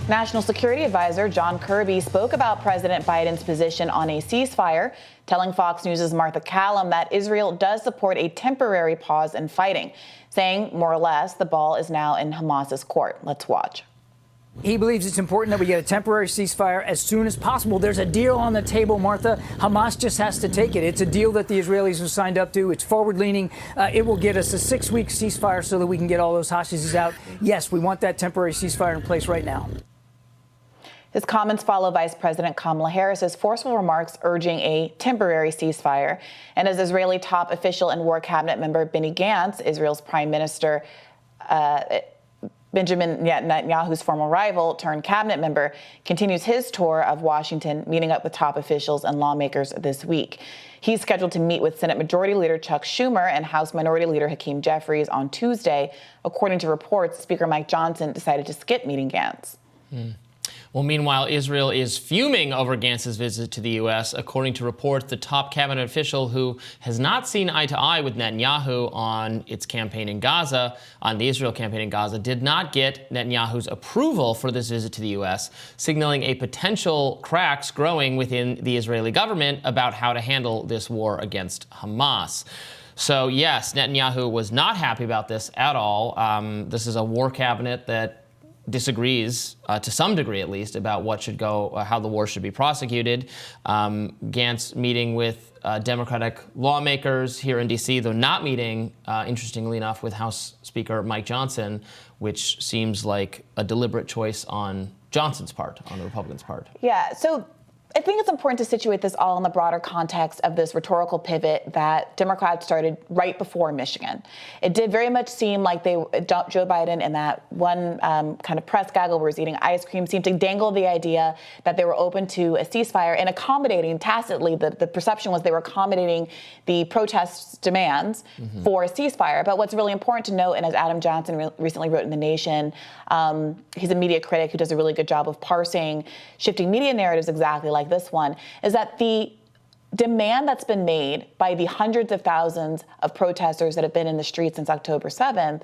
National Security Advisor John Kirby spoke about President Biden's position on a ceasefire, telling Fox News' Martha Callum that Israel does support a temporary pause in fighting, saying more or less the ball is now in Hamas's court. Let's watch. He believes it's important that we get a temporary ceasefire as soon as possible. There's a deal on the table, Martha. Hamas just has to take it. It's a deal that the Israelis have signed up to. It's forward-leaning. It will get us a 6-week ceasefire so that we can get all those hostages out. Yes, we want that temporary ceasefire in place right now. His comments follow Vice President Kamala Harris's forceful remarks urging a temporary ceasefire. And as Israeli top official and war cabinet member Benn Gantz, Israel's prime minister, Benjamin Netanyahu's former rival turned cabinet member, continues his tour of Washington, meeting up with top officials and lawmakers this week. He's scheduled to meet with Senate Majority Leader Chuck Schumer and House Minority Leader Hakeem Jeffries on Tuesday. According to reports, Speaker Mike Johnson decided to skip meeting Gantz. Well, meanwhile, Israel is fuming over Gantz's visit to the U.S. According to reports, the top cabinet official who has not seen eye to eye with Netanyahu on its campaign in Gaza, on the Israel campaign in Gaza, did not get Netanyahu's approval for this visit to the U.S., signaling a potential cracks growing within the Israeli government about how to handle this war against Hamas. So, yes, Netanyahu was not happy about this at all. This is a war cabinet that disagrees, to some degree at least, about what should go, how the war should be prosecuted. Gantz meeting with Democratic lawmakers here in D.C., though not meeting, interestingly enough, with House Speaker Mike Johnson, which seems like a deliberate choice on Johnson's part, on the Republicans' part. Yeah, so I think it's important to situate this all in the broader context of this rhetorical pivot that Democrats started right before Michigan. It did very much seem like Joe Biden in that one kind of press gaggle where he's eating ice cream seemed to dangle the idea that they were open to a ceasefire and accommodating tacitly. The perception was they were accommodating the protests' demands for a ceasefire. But what's really important to note, and as Adam Johnson recently wrote in The Nation, he's a media critic who does a really good job of parsing shifting media narratives exactly like this one, is that the demand that's been made by the hundreds of thousands of protesters that have been in the streets since October 7th,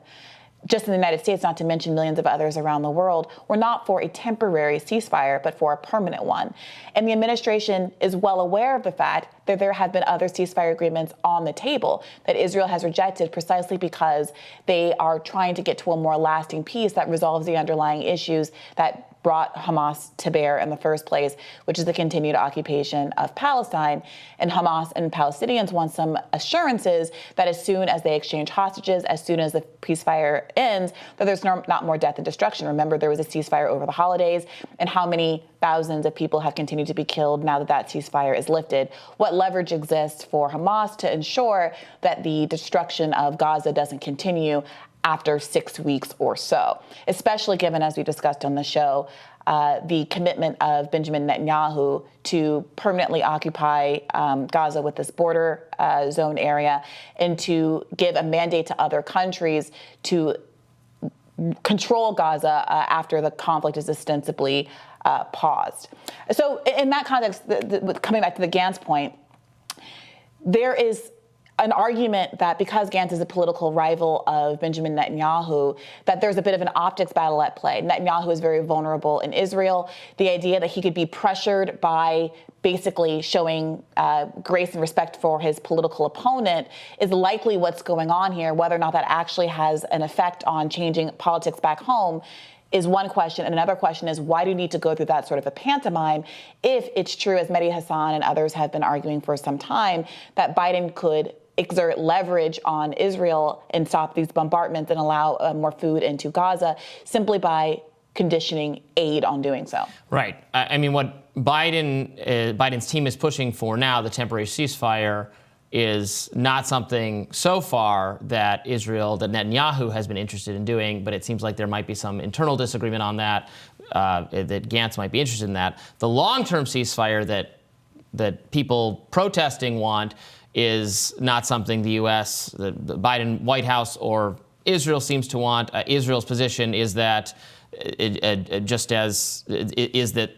just in the United States, not to mention millions of others around the world, were not for a temporary ceasefire, but for a permanent one. And the administration is well aware of the fact that there have been other ceasefire agreements on the table that Israel has rejected precisely because they are trying to get to a more lasting peace that resolves the underlying issues that brought Hamas to bear in the first place, which is the continued occupation of Palestine. And Hamas and Palestinians want some assurances that as soon as they exchange hostages, as soon as the ceasefire ends, that there's not more death and destruction. Remember, there was a ceasefire over the holidays, and how many thousands of people have continued to be killed now that that ceasefire is lifted. What leverage exists for Hamas to ensure that the destruction of Gaza doesn't continue after 6 weeks or so, especially given, as we discussed on the show, the commitment of Benjamin Netanyahu to permanently occupy Gaza with this border zone area and to give a mandate to other countries to control Gaza after the conflict is ostensibly paused. So in that context, coming back to the Gantz point, there is an argument that because Gantz is a political rival of Benjamin Netanyahu, that there's a bit of an optics battle at play. Netanyahu is very vulnerable in Israel. The idea that he could be pressured by basically showing grace and respect for his political opponent is likely what's going on here. Whether or not that actually has an effect on changing politics back home is one question. And another question is, why do you need to go through that sort of a pantomime if it's true, as Mehdi Hassan and others have been arguing for some time, that Biden could exert leverage on Israel and stop these bombardments and allow more food into Gaza simply by conditioning aid on doing so. Right. I mean, what Biden's team is pushing for now, the temporary ceasefire, is not something so far that Netanyahu has been interested in doing, but it seems like there might be some internal disagreement on that, that Gantz might be interested in that. The long-term ceasefire that people protesting want is not something the U.S., the Biden White House, or Israel seems to want. Israel's position is that that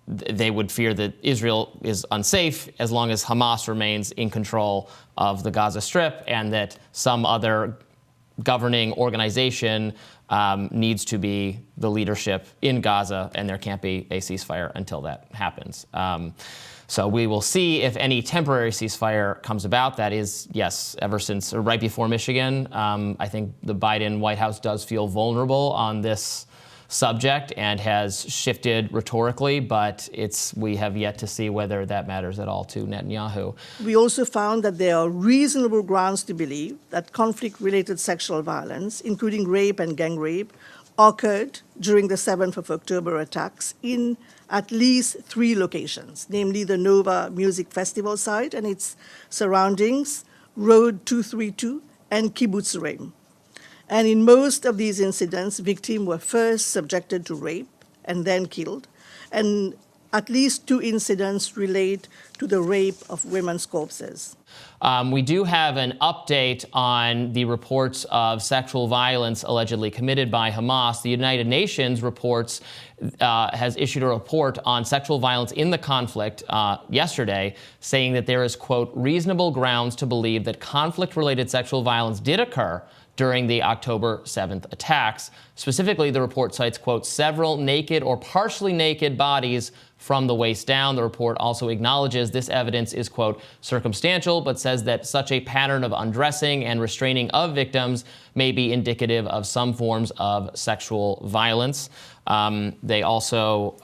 they would fear that Israel is unsafe as long as Hamas remains in control of the Gaza Strip, and that some other governing organization needs to be the leadership in Gaza, and there can't be a ceasefire until that happens. So we will see if any temporary ceasefire comes about. That is, yes, ever since right before Michigan, I think the Biden White House does feel vulnerable on this subject and has shifted rhetorically, but we have yet to see whether that matters at all to Netanyahu. We also found that there are reasonable grounds to believe that conflict-related sexual violence, including rape and gang rape, occurred during the 7th of October attacks in at least 3 locations, namely the Nova Music Festival site and its surroundings, Road 232, and Kibbutz Reim. And in most of these incidents, victims were first subjected to rape and then killed. And at least 2 incidents relate to the rape of women's corpses. We do have an update on the reports of sexual violence allegedly committed by Hamas. The United Nations has issued a report on sexual violence in the conflict yesterday, saying that there is, quote, reasonable grounds to believe that conflict-related sexual violence did occur during the October 7th attacks. Specifically, the report cites, quote, several naked or partially naked bodies from the waist down. The report also acknowledges this evidence is, quote, circumstantial, but says that such a pattern of undressing and restraining of victims may be indicative of some forms of sexual violence. They also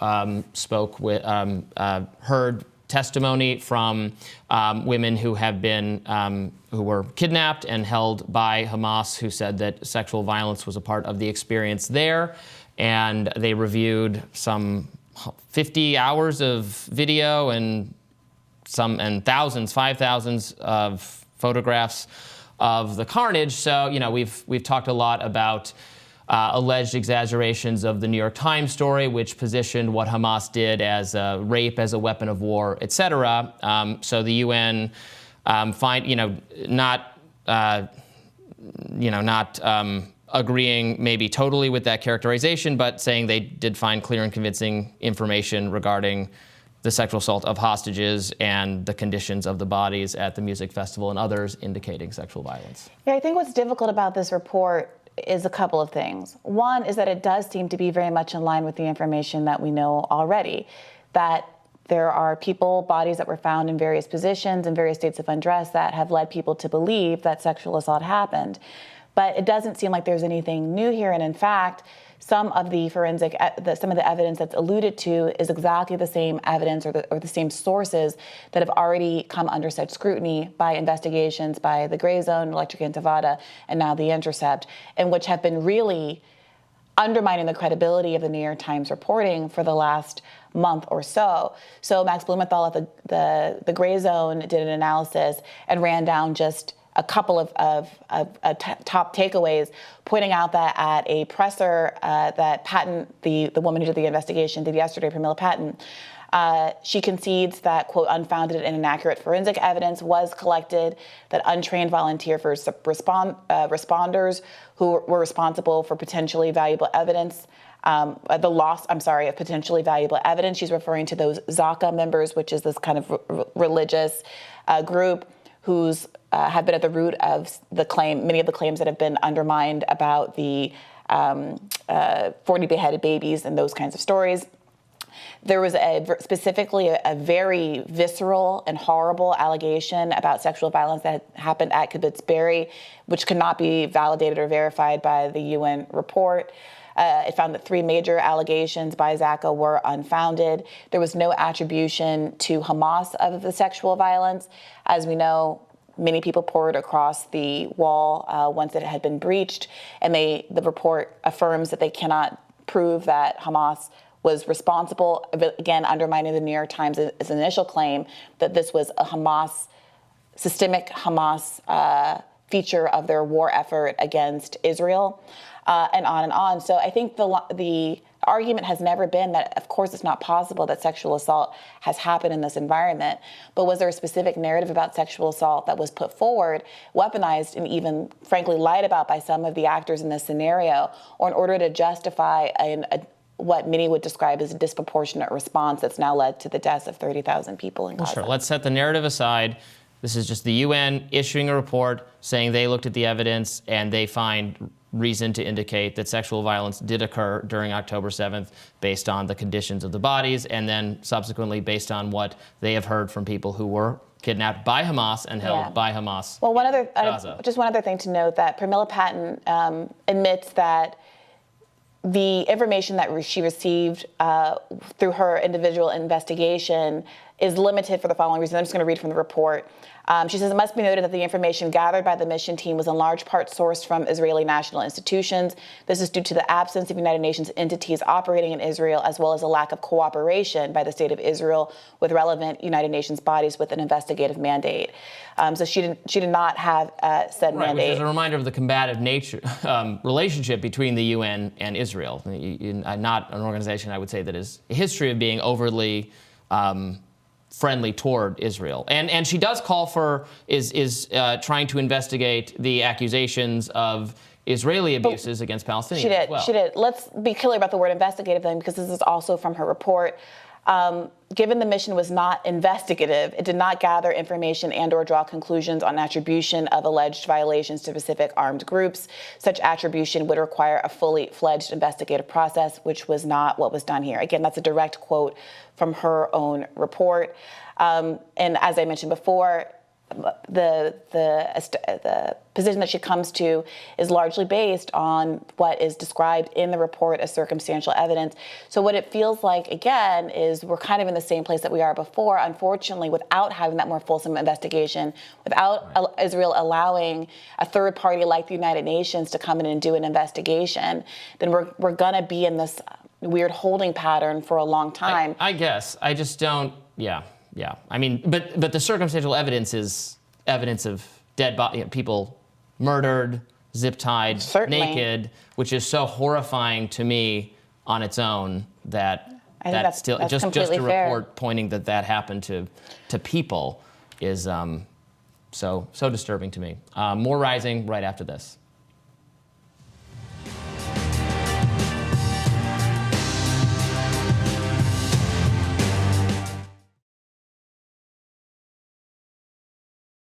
heard testimony from women who have been who were kidnapped and held by Hamas, who said that sexual violence was a part of the experience there, and they reviewed some 50 hours of video and thousands, 5,000s of photographs of the carnage. So, we've talked a lot about alleged exaggerations of the New York Times story, which positioned what Hamas did as rape as a weapon of war, et cetera. So the UN not agreeing maybe totally with that characterization, but saying they did find clear and convincing information regarding the sexual assault of hostages and the conditions of the bodies at the music festival and others indicating sexual violence. Yeah, I think what's difficult about this report is a couple of things. One is that it does seem to be very much in line with the information that we know already, that there are bodies that were found in various positions in various states of undress that have led people to believe that sexual assault happened. But it doesn't seem like there's anything new here. And in fact, some of the evidence that's alluded to is exactly the same evidence or the same sources that have already come under such scrutiny by investigations by the Gray Zone, Electric Intifada, and now The Intercept, and which have been really undermining the credibility of the New York Times reporting for the last month or so. So Max Blumenthal at the Gray Zone did an analysis and ran down just a couple of top takeaways, pointing out that at a presser that Patton, the woman who did the investigation, did yesterday, Pramila Patton, she concedes that, quote, unfounded and inaccurate forensic evidence was collected, that untrained volunteer first responders who were responsible for potentially valuable evidence, of potentially valuable evidence. She's referring to those Zaka members, which is this kind of religious group who's have been at the root of many of the claims that have been undermined about the 40 beheaded babies and those kinds of stories. There was specifically a very visceral and horrible allegation about sexual violence that happened at Kibbutz Be'eri, which could not be validated or verified by the UN report. It found that 3 major allegations by Zaka were unfounded. There was no attribution to Hamas of the sexual violence. As we know, many people poured across the wall once it had been breached, and the report affirms that they cannot prove that Hamas was responsible, again, undermining the New York Times' initial claim that this was a systemic Hamas feature of their war effort against Israel, and on and on. So I think the argument has never been that, of course, it's not possible that sexual assault has happened in this environment, but was there a specific narrative about sexual assault that was put forward, weaponized, and even, frankly, lied about by some of the actors in this scenario, or in order to justify what many would describe as a disproportionate response that's now led to the deaths of 30,000 people in Gaza? Sure. Let's set the narrative aside. This is just the UN issuing a report saying they looked at the evidence and they find reason to indicate that sexual violence did occur during October 7th based on the conditions of the bodies, and then subsequently based on what they have heard from people who were kidnapped by Hamas and held by Hamas. Well, Gaza. just one other thing to note, that Pramila Patten admits that the information that she received through her individual investigation is limited for the following reason. I'm just going to read from the report. She says, it must be noted that the information gathered by the mission team was in large part sourced from Israeli national institutions. This is due to the absence of United Nations entities operating in Israel, as well as a lack of cooperation by the state of Israel with relevant United Nations bodies with an investigative mandate. So she did not have said mandate. Which is a reminder of the combative nature relationship between the UN and Israel. Not an organization, I would say, that is a history of being overly friendly toward Israel. And she does call for, is trying to investigate the accusations of Israeli abuses against Palestinians. She did. As well. She did. Let's be clear about the word investigative then, because this is also from her report. Given the mission was not investigative, it did not gather information and or draw conclusions on attribution of alleged violations to specific armed groups. Such attribution would require a fully fledged investigative process, which was not what was done here. Again, that's a direct quote from her own report. And as I mentioned before, the position that she comes to is largely based on what is described in the report as circumstantial evidence. So what it feels like, again, is we're kind of in the same place that we are before, unfortunately, without having that more fulsome investigation, without Israel allowing a third party like the United Nations to come in and do an investigation. Then we're going to be in this weird holding pattern for a long time. I guess. I just don't, yeah. I mean, but the circumstantial evidence is evidence of dead body, people murdered, zip-tied, naked, which is so horrifying to me on its own that that's just a report pointing that happened to people is so disturbing to me. More Rising right after this.